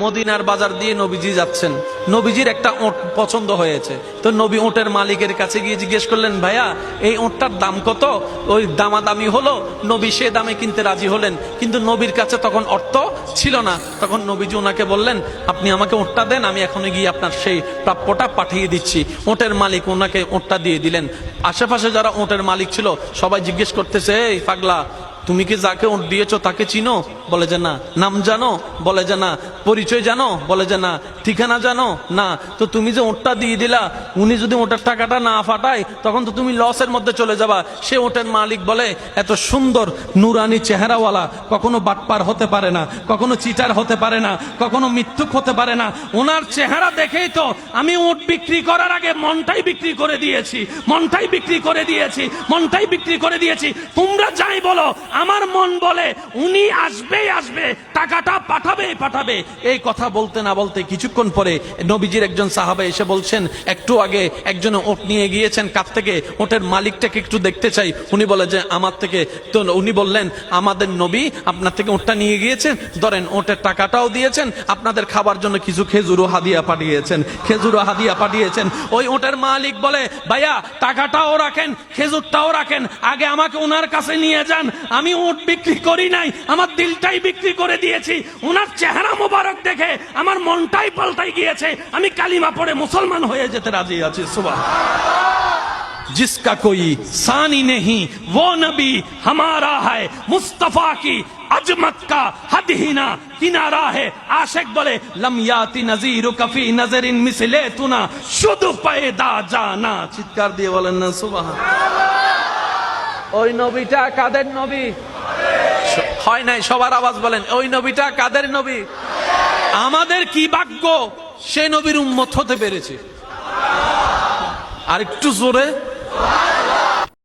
মদিনার বাজার দিয়ে নবীজি যাচ্ছেন, নবীজির একটা ওট পছন্দ হয়েছে। তো নবী ওটের মালিকের কাছে গিয়ে জিজ্ঞেস করলেন, ভাইয়া এই ওটটার দাম কত? ওই দামাদামি হলো, নবী সে দামে কিনতে রাজি হলেন, কিন্তু নবীর কাছে তখন অর্থ ছিল না। তখন নবীজি ওনাকে বললেন, আপনি আমাকে ওটটা দেন, আমি এখন গিয়ে আপনার সেই প্রাপ্যটা পাঠিয়ে দিচ্ছি। ওটের মালিক ওনাকে ওটটা দিয়ে দিলেন। আশেপাশে যারা ওটের মালিক ছিল সবাই জিজ্ঞেস করতেছে, এই পাগলা, তুমি কি যাকে ওট দিয়েছো তাকে চিনো? বলে যে না। নাম জানো? বলে যে না। পরিচয় জানো? বলে যে না। ঠিকানা জানো? না। তো তুমি যে ওটটা দিয়ে দিলা, উনি যদি ওটার টাকাটা না ফাটায় তখন তো তুমি লসের মধ্যে চলে যাবা। সে ওটের মালিক বলে, এত সুন্দর নুরানি চেহারাওয়ালা কখনো বাটপার হতে পারে না, কখনো চিটার হতে পারে না, কখনো মিথ্যুক হতে পারে না। ওনার চেহারা দেখেই তো আমি ওট বিক্রি করার আগে মনটাই বিক্রি করে দিয়েছি, মনটাই বিক্রি করে দিয়েছি, মনটাই বিক্রি করে দিয়েছি। তোমরা যাই বলো, আমার মন বলে উনি আসবেই আসবে, টাকাটা পাঠাবেই পাঠাবে। এই কথা বলতে না বলতে কিছুক্ষণ পরে নবীজির একজন সাহাবা এসে বলছেন, একটু আগে একজন ওট নিয়ে গিয়েছেন, কাছ থেকে ওটের মালিকটাকে একটু দেখতে চাই। উনি বলে যে আমার থেকে। তো উনি বললেন, আমাদের নবী আপনার থেকে ওটটা নিয়ে গিয়েছেন, ধরেন ওটের টাকাটাও দিয়েছেন, আপনাদের খাবার জন্য কিছু খেজুরও হাদিয়া পাঠিয়েছেন, খেজুরও হাদিয়া পাঠিয়েছেন। ওই ওটের মালিক বলে, ভাইয়া টাকাটাও রাখেন, খেজুরটাও রাখেন, আগে আমাকে ওনার কাছে নিয়ে যান। আমি ওট বিক্রি করি নাই, আমার দিলটাই বিক্রি করে দিয়েছি। ওনার চেহারা মোবারক দেখে আমার মনটাই পাল্টাই গিয়েছে, আমি কালিমা পড়ে মুসলমান হয়ে যেতে রাজি আছি। সুবহান। जिसका कोई सानी नहीं वो नबी हमारा है, मुस्तफा की अजमत का हद ही ना किनारा है। आशिक बोले, लम याति नजीरु कफी नजरिन मिसले तुना शुद्ध पैदा जाना। চিৎকার দিয়ে বলেন না সুবহান। ওই নবীটা কাদের নবী? হয় নাই, সবার আওয়াজ বলেন, ওই নবীটা কাদের নবী? আমাদের কি ভাগ্য সেই নবীর উম্মত হতে পেরেছে। আর একটু জোরে।